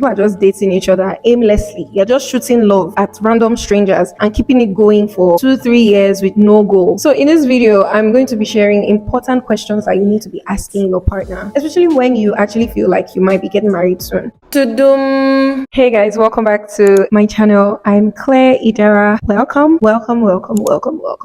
people are just dating each other aimlessly. You're just shooting love at random strangers and keeping it going for 2-3 years with no goal. So in this video, I'm going to be sharing important questions that you need to be asking your partner, especially when you actually feel like you might be getting married soon. Hey guys, welcome back to my channel. I'm Claire Idara. Welcome.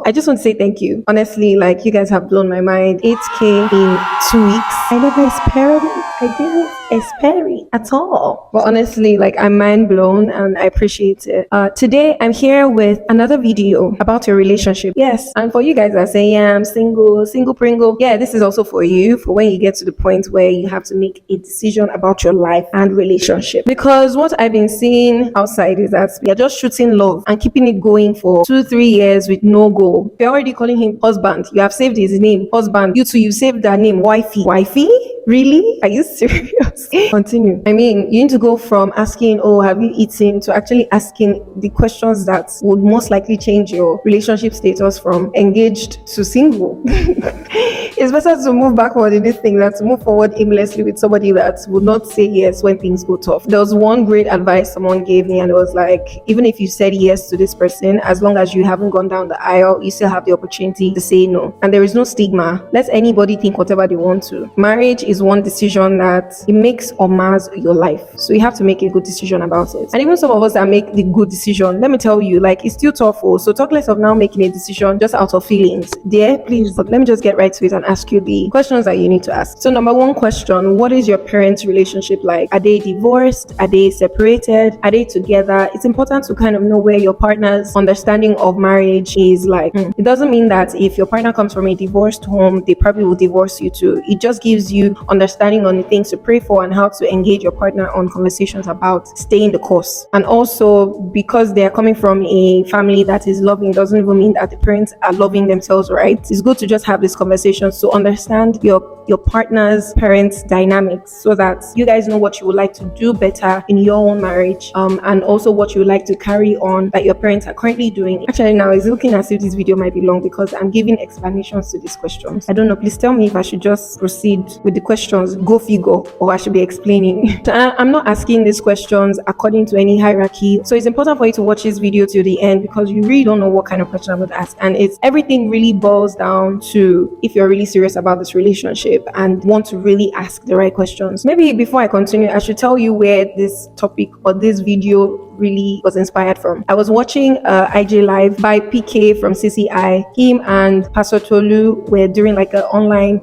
I just want to say thank you. Honestly, like, you guys have blown my mind. 8K in 2 weeks. I never expected it. I didn't expect it at all. But honestly, like, I'm mind blown and I appreciate it. Today I'm here with another video about your relationship. Yes, and for you guys that say, yeah, I'm single Pringle. Yeah, this is also for you, for when you get to the point where you have to make a decision about your life and relationship. Because what I've been seeing outside is that you're just shooting love and keeping it going for 2-3 years with no goal. You're already calling him husband. You have saved his name, husband. You too, you saved that name, wifey. Wifey? Really? Are you serious? Continue. I mean, you need to go from asking, oh, have you eaten, to actually asking the questions that would most likely change your relationship status from engaged to single. It's better to move backward in this thing than to move forward aimlessly with somebody that would not say yes when things go tough. There was one great advice someone gave me, and it was like, even if you said yes to this person, as long as you haven't gone down the aisle, you still have the opportunity to say no. And there is no stigma. Let anybody think whatever they want to. Marriage is one decision that it makes or mars your life. So you have to make a good decision about it. And even some of us that make the good decision, let me tell you, like, it's still tough. So talk less of now making a decision just out of feelings. Dear, please, but let me just get right to it and ask you the questions that you need to ask. So number one question, what is your parents' relationship like? Are they divorced? Are they separated? Are they together? It's important to kind of know where your partner's understanding of marriage is like. It doesn't mean that if your partner comes from a divorced home, they probably will divorce you too. It just gives you understanding on the things to pray for and how to engage your partner on conversations about staying the course. And also, because they are coming from a family that is loving, doesn't even mean that the parents are loving themselves, right? It's good to just have these conversations to understand your partner's parents' dynamics, so that you guys know what you would like to do better in your own marriage, and also what you would like to carry on that your parents are currently doing. Actually, now it's looking as if this video might be long because I'm giving explanations to these questions. I don't know, please tell me if I should just proceed with the questions, go figure, or I should be explaining. So I'm not asking these questions according to any hierarchy, so it's important for you to watch this video till the end, because you really don't know what kind of question I'm going to ask, and it's everything really boils down to if you're really serious about this relationship and want to really ask the right questions. Maybe before I continue, I should tell you where this topic or this video really was inspired from. I was watching IG Live by PK from CCI. Him and Pastor Tolu were doing like an online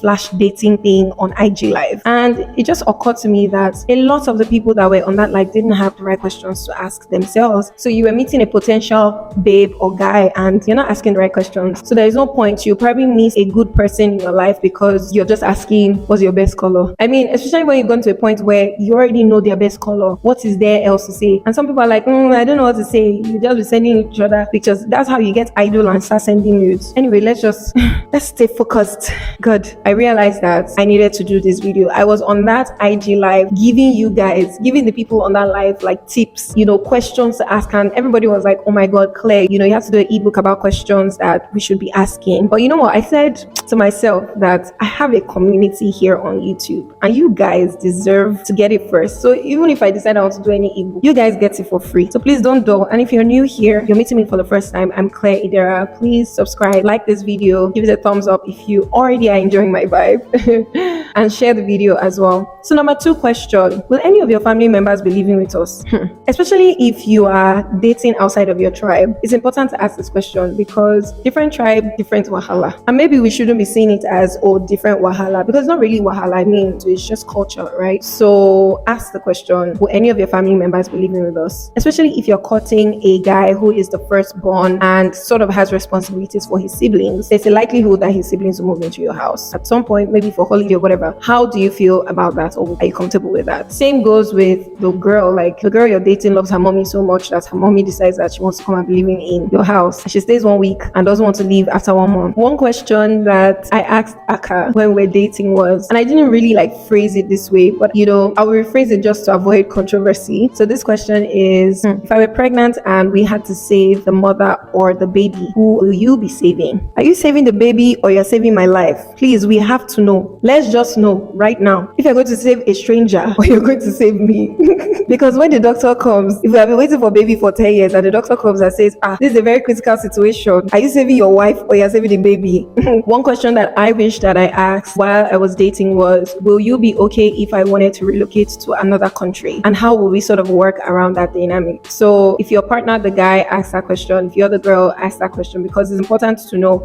flash dating thing on IG Live, and it just occurred to me that a lot of the people that were on that live didn't have the right questions to ask themselves. So you were meeting a potential babe or guy and you're not asking the right questions, so there is no point. You probably miss a good person in your life because you're just asking, what's your best color? I mean, especially when you've gone to a point where you already know their best color. What is there else to say? And some people are like, I don't know what to say. You just be sending each other pictures. That's how you get idle and start sending nudes. Anyway, let's stay focused. God, I realized that I needed to do this video. I was on that IG Live giving the people on that live like tips, questions to ask, and everybody was like, oh my God, Claire, you have to do an ebook about questions that we should be asking. But you know what? I said to myself that I have a community here on YouTube and you guys deserve to get it first. So even if I decide I want to do any ebook, you guys get it for free. So please don't dull. And if you're new here, you're meeting me for the first time, I'm Claire Idara. Please subscribe, like this video, give it a thumbs up if you already are enjoying my vibe, and share the video as well. So number two question, will any of your family members be living with us? Especially if you are dating outside of your tribe, it's important to ask this question because different tribe, different wahala. And maybe we shouldn't be seeing it as, different wahala, because it's not really wahala. I mean, it's just culture, right? So ask the question, will any of your family members be living with us? Especially if you're courting a guy who is the firstborn and sort of has responsibilities for his siblings, there's a likelihood that his siblings will move into your house at some point, maybe for holiday or whatever. How do you feel about that, or are you comfortable with that? Same goes with the girl. Like, the girl you're dating loves her mommy so much that her mommy decides that she wants to come and be living in your house. She stays 1 week and doesn't want to leave after 1 month. One question that I asked Aka when we're dating was, and I didn't really phrase it this way, but I will rephrase it just to avoid controversy. So this question is, if I were pregnant and we had to save the mother or the baby, who will you be saving? Are you saving the baby or you're saving my life? Please, we have to know. Let's just know right now if you're going to save a stranger or you're going to save me. Because when the doctor comes, if you have been waiting for baby for 10 years and the doctor comes and says, this is a very critical situation, are you saving your wife or you're saving the baby? One question that I wish that I asked while I was dating was, will you be okay if I wanted to relocate to another country? And how will we sort of work around that dynamic? So if your partner, the guy, asks that question, if you're the girl, ask that question, because it's important to know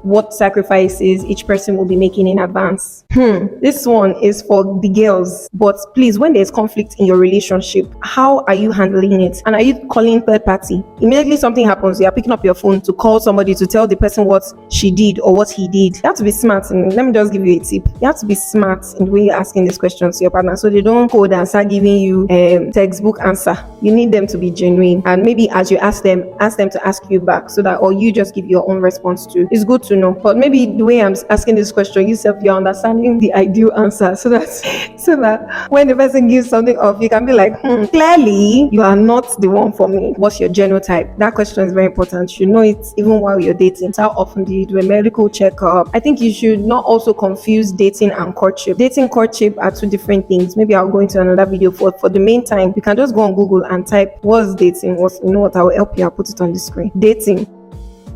what sacrifices each person will be making in advance. This one is for the girls, but please, when there's conflict in your relationship, how are you handling it? And are you calling third party? Immediately something happens, you are picking up your phone to call somebody to tell the person what she did or what he did. You have to be smart. And let me just give you a tip. You have to be smart in the way you're asking these questions to your partner, so they don't code and start giving you textbook answer. You need them to be genuine, and maybe as you ask them to ask you back, so that, or you just give your own response to. It's good to know, but maybe the way I'm asking this question, you're understanding the ideal answer, so that when the person gives something off, you can be like, clearly you are not the one for me. What's your genotype? That question is very important. You know it even while you're dating. How often do you do a medical checkup? I think you should not also confuse dating and courtship. Dating, courtship are two different things. Maybe I'll go into another video. For the meantime, you can just go on Google and type what's dating, you know what, I will help you. I'll put it on the screen. Dating,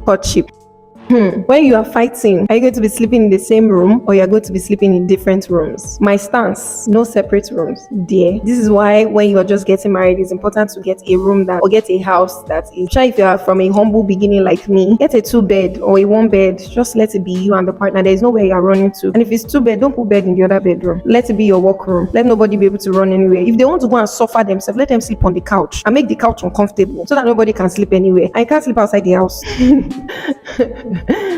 courtship. When you are fighting, are you going to be sleeping in the same room or you're going to be sleeping in different rooms? My stance, no separate rooms, dear. This is why when you are just getting married, it's important to get a room or get a house that is, if you are from a humble beginning like me, get a 2-bed or a 1-bed. Just let it be you and the partner. There is nowhere you are running to. And if it's 2-bed, don't put bed in the other bedroom. Let it be your workroom. Let nobody be able to run anywhere. If they want to go and suffer themselves, let them sleep on the couch and make the couch uncomfortable so that nobody can sleep anywhere. I can't sleep outside the house.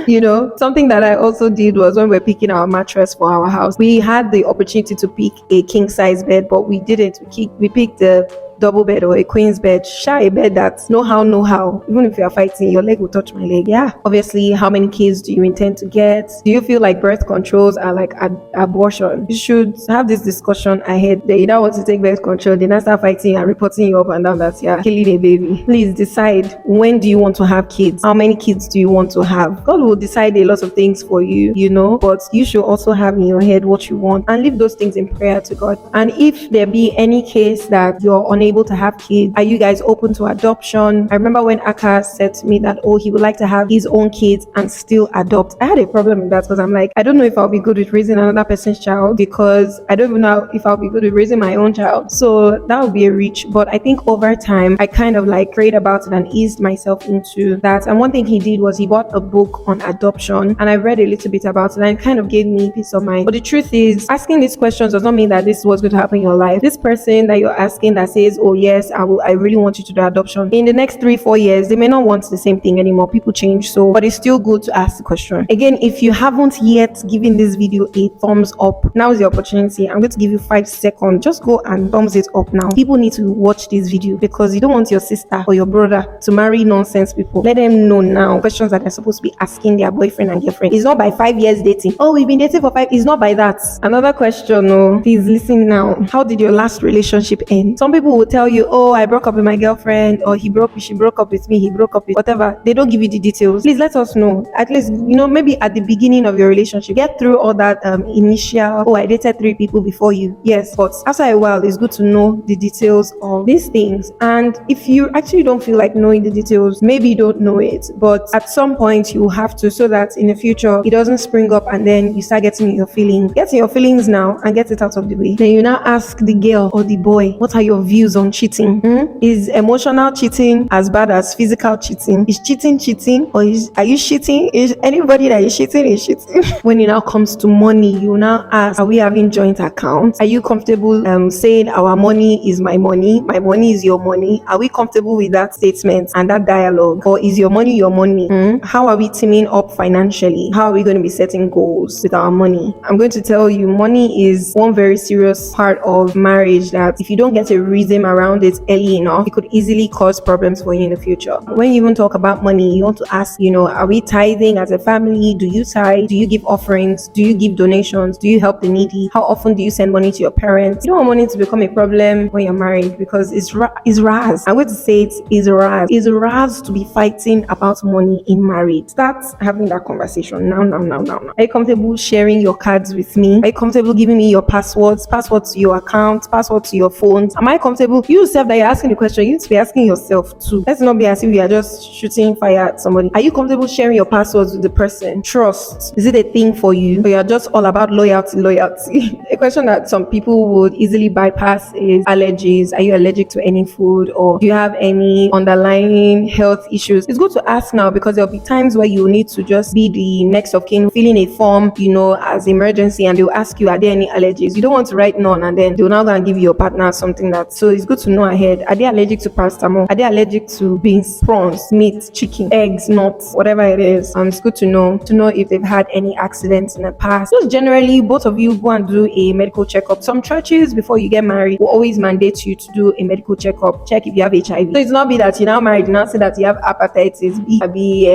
You know, something that I also did was when we're picking our mattress for our house, we had the opportunity to pick a king size bed, but we didn't. We picked the double bed or a queen's bed. A bed that's no how. Even if you are fighting, your leg will touch my leg. Yeah. Obviously, how many kids do you intend to get? Do you feel like birth controls are like abortion? You should have this discussion ahead. They either want to take birth control, they now start fighting and reporting you up and down that you're killing a baby. Please decide, when do you want to have kids? How many kids do you want to have? God will decide a lot of things for you, you know, but you should also have in your head what you want and leave those things in prayer to God. And if there be any case that you're unable to have kids, are you guys open to adoption? I remember when Aka said to me that, he would like to have his own kids and still adopt. I had a problem with that, because I'm like, I don't know if I'll be good with raising another person's child, because I don't even know if I'll be good with raising my own child. So that would be a reach. But I think over time, I kind of like prayed about it and eased myself into that. And one thing he did was he bought a book on adoption, and I read a little bit about it, and it kind of gave me peace of mind. But the truth is, asking these questions does not mean that this is what's going to happen in your life. This person that you're asking that says, oh yes, I really want you to do adoption, in the next 3-4 years, they may not want the same thing anymore. People change. So, but it's still good to ask the question. Again, if you haven't yet given this video a thumbs up, now is the opportunity. I'm going to give you 5 seconds. Just go and thumbs it up now. People need to watch this video, because you don't want your sister or your brother to marry nonsense people. Let them know now questions that they're supposed to be asking their boyfriend and girlfriend. It's not by 5 years dating. Oh, we've been dating for 5. It's not by that. Another question, please listen now. How did your last relationship end? Some people will tell you, oh, I broke up with my girlfriend, or she broke up with me, he broke up with whatever. They don't give you the details. Please let us know. At least, maybe at the beginning of your relationship, get through all that initial, oh, I dated 3 people before you. Yes, but after a while, it's good to know the details of these things. And if you actually don't feel like knowing the details, maybe you don't know it, but at some point you have to, so that in the future it doesn't spring up and then you start getting your feelings. Get your feelings now and get it out of the way. Then you now ask the girl or the boy, what are your views on cheating? Is emotional cheating as bad as physical cheating? Is cheating, or are you cheating? Is anybody that is cheating is cheating? When it now comes to money, you now ask, are we having joint accounts? Are you comfortable saying our money is my money is your money? Are we comfortable with that statement and that dialogue? Or is your money your money? How are we teaming up financially? How are we going to be setting goals with our money? I'm going to tell you, money is one very serious part of marriage that if you don't get a rhythm around it early enough, it could easily cause problems for you in the future. When you even talk about money, you want to ask, are we tithing as a family? Do you tithe? Do you give offerings? Do you give donations? Do you help the needy? How often do you send money to your parents? You don't want money to become a problem when you're married, because it's raz. I'm going to say it is raz. It's raz to be fighting about money in marriage. Start having that conversation now. Are you comfortable sharing your cards with me? Are you comfortable giving me your passwords to your account, password to your phones? Am I comfortable? You yourself that you're asking the question, you need to be asking yourself too. Let's not be as if you are just shooting fire at somebody. Are you comfortable sharing your passwords with the person? Trust. Is it a thing for you? Or you're just all about loyalty? A question that some people would easily bypass is allergies. Are you allergic to any food, or do you have any underlying health issues? It's good to ask now, because there'll be times where you need to just be the next of kin, filling a form, as emergency, and they'll ask you, are there any allergies? You don't want to write none, and then they'll now go and give your partner something that. So it's good to know ahead. Are they allergic to paracetamol? Are they allergic to beans, prawns, meat, chicken, eggs, nuts, whatever it is? It's good to know if they've had any accidents in the past. Just generally, both of you go and do a medical checkup. Some churches, before you get married, will always mandate you to do a medical checkup. Check if you have HIV. So it's not be that you now married, you now say that you have hepatitis B,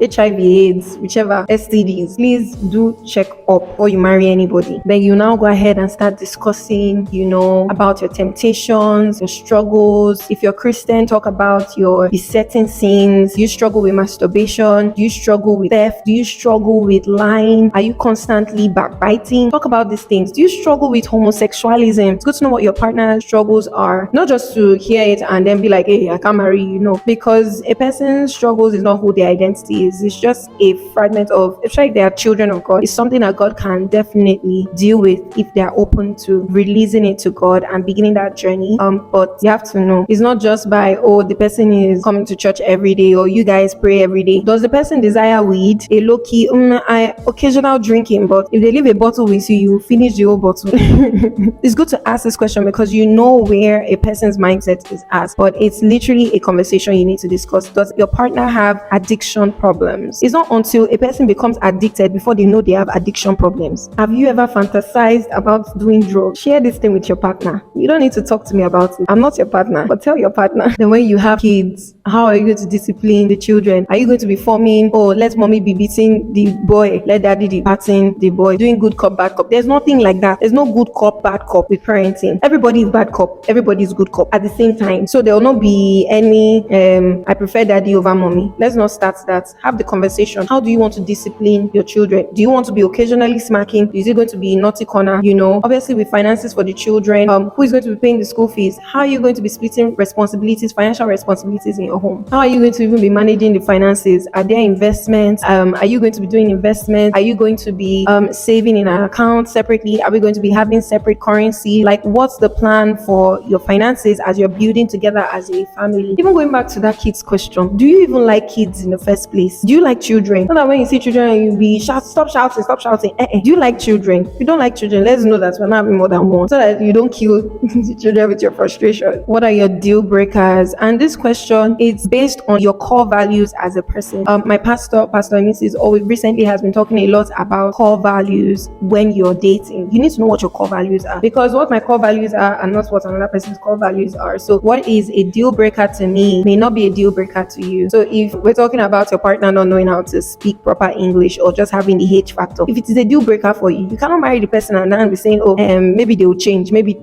HIV, AIDS, whichever STDs. Please do check up before you marry anybody. Then you now go ahead and start discussing, about your temptations, your struggles. If you're Christian, talk about your besetting sins. Do you struggle with masturbation? Do you struggle with theft? Do you struggle with lying? Are you constantly backbiting? Talk about these things. Do you struggle with homosexualism? It's good to know what your partner's struggles are, not just to hear it and then be like, hey, I can't marry you, because a person's struggles is not who their identity is. It's just a fragment of, it's like they are children of God. It's something that God can definitely deal with if they are open to releasing it to God and beginning that journey. But you have to know, it's not just by, the person is coming to church every day, or you guys pray every day. Does the person desire weed? A low-key, occasional drinking, but if they leave a bottle with you, you finish the whole bottle. It's good to ask this question, because you know where a person's mindset is at, but it's literally a conversation you need to discuss. Does your partner have addiction problems? It's not until a person becomes addicted before they know they have addiction problems. Have you ever fantasized about doing drugs? Share this thing with your partner. You don't need to talk to me about it. I'm not your partner, but tell your partner. Then when you have kids, how are you going to discipline the children? Are you going to be forming, let mommy be beating the boy, let daddy be patting the boy, doing good cop, bad cop? There's nothing like that. There's no good cop, bad cop with parenting. Everybody is bad cop. Everybody is good cop at the same time. So there will not be any, I prefer daddy over mommy. Let's not start that. Have the conversation. How do you want to discipline your children? Do you want to be occasionally smacking? Is it going to be naughty corner? Obviously with finances for the children, who is going to be paying the school fees? How are you going to be splitting responsibilities, financial responsibilities in your home? How are you going to even be managing the finances? Are there investments? Are you going to be doing investments? Are you going to be saving in an account separately? Are we going to be having separate currency? Like, what's the plan for your finances as you're building together as a family? Even going back to that kids question, do you even like kids in the first place? Do you like children? So that when you see children, you'll be stop shouting. Do you like children? If you don't like children, let's know that we're not having more than one, so that you don't kill the children with your frustration. What are your deal breakers? And this question is based on your core values as a person. My pastor Mrs. always recently has been talking a lot about core values when you're dating. You need to know what your core values are, because what my core values are and not what another person's core values are. So what is a deal breaker to me may not be a deal breaker to you. So if we're talking about your partner not knowing how to speak proper English, or just having the H factor, if it is a deal breaker for you, you cannot marry the person and then be saying, maybe they will change. Maybe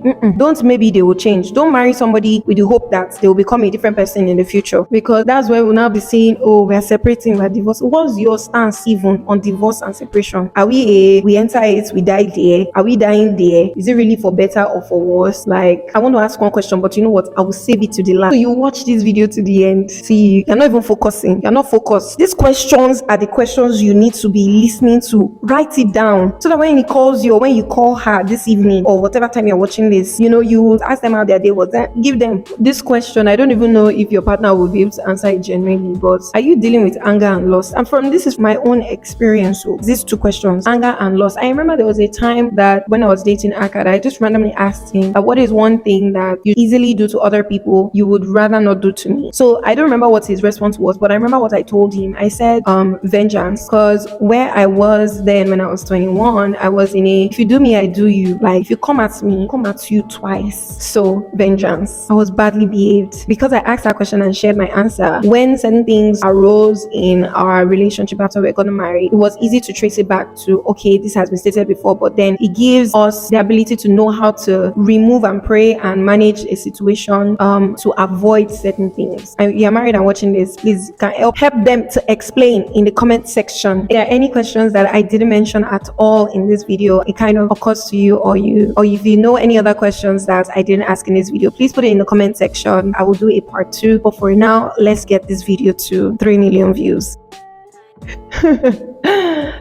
they will change. Don't marry somebody with the hope that they will become a different person in the future, because that's where we'll now be saying, we're separating, we're divorcing. What's your stance even on divorce and separation? Are we enter it, we die there? Are we dying there? Is it really for better or for worse? Like, I want to ask one question, but you know what? I will save it to the last. So you watch this video to the end. See, you're not even focusing. You're not focused. These questions are the questions you need to be listening to. Write it down, so that when he calls you, or when you call her this evening, or whatever time you're watching this, you will ask them how their day was. Give them this question. I don't even know if your partner will be able to answer it genuinely, but are you dealing with anger and loss? And from this is my own experience. So these two questions, anger and loss. I remember there was a time that when I was dating Akad, I just randomly asked him that what is one thing that you easily do to other people you would rather not do to me? So I don't remember what his response was, but I remember what I told him. I said vengeance, because where I was then when I was 21, I was in a if you do me, I do you. Like, if you come at me, come at you twice. so vengeance. I was badly behaved. Because I asked that question and shared my answer, when certain things arose in our relationship after we got married, it was easy to trace it back to, okay, this has been stated before, but then it gives us the ability to know how to remove and pray and manage a situation to avoid certain things. And you're married and watching this, please can help them to explain in the comment section. If there are any questions that I didn't mention at all in this video, it kind of occurs to you, or if you know any other questions that I didn't ask in this video, please put it in the comment section. I will do a part 2, but for now, let's get this video to 3 million views.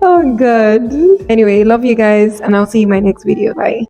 Oh god. Anyway, love you guys, and I'll see you in my next video. Bye.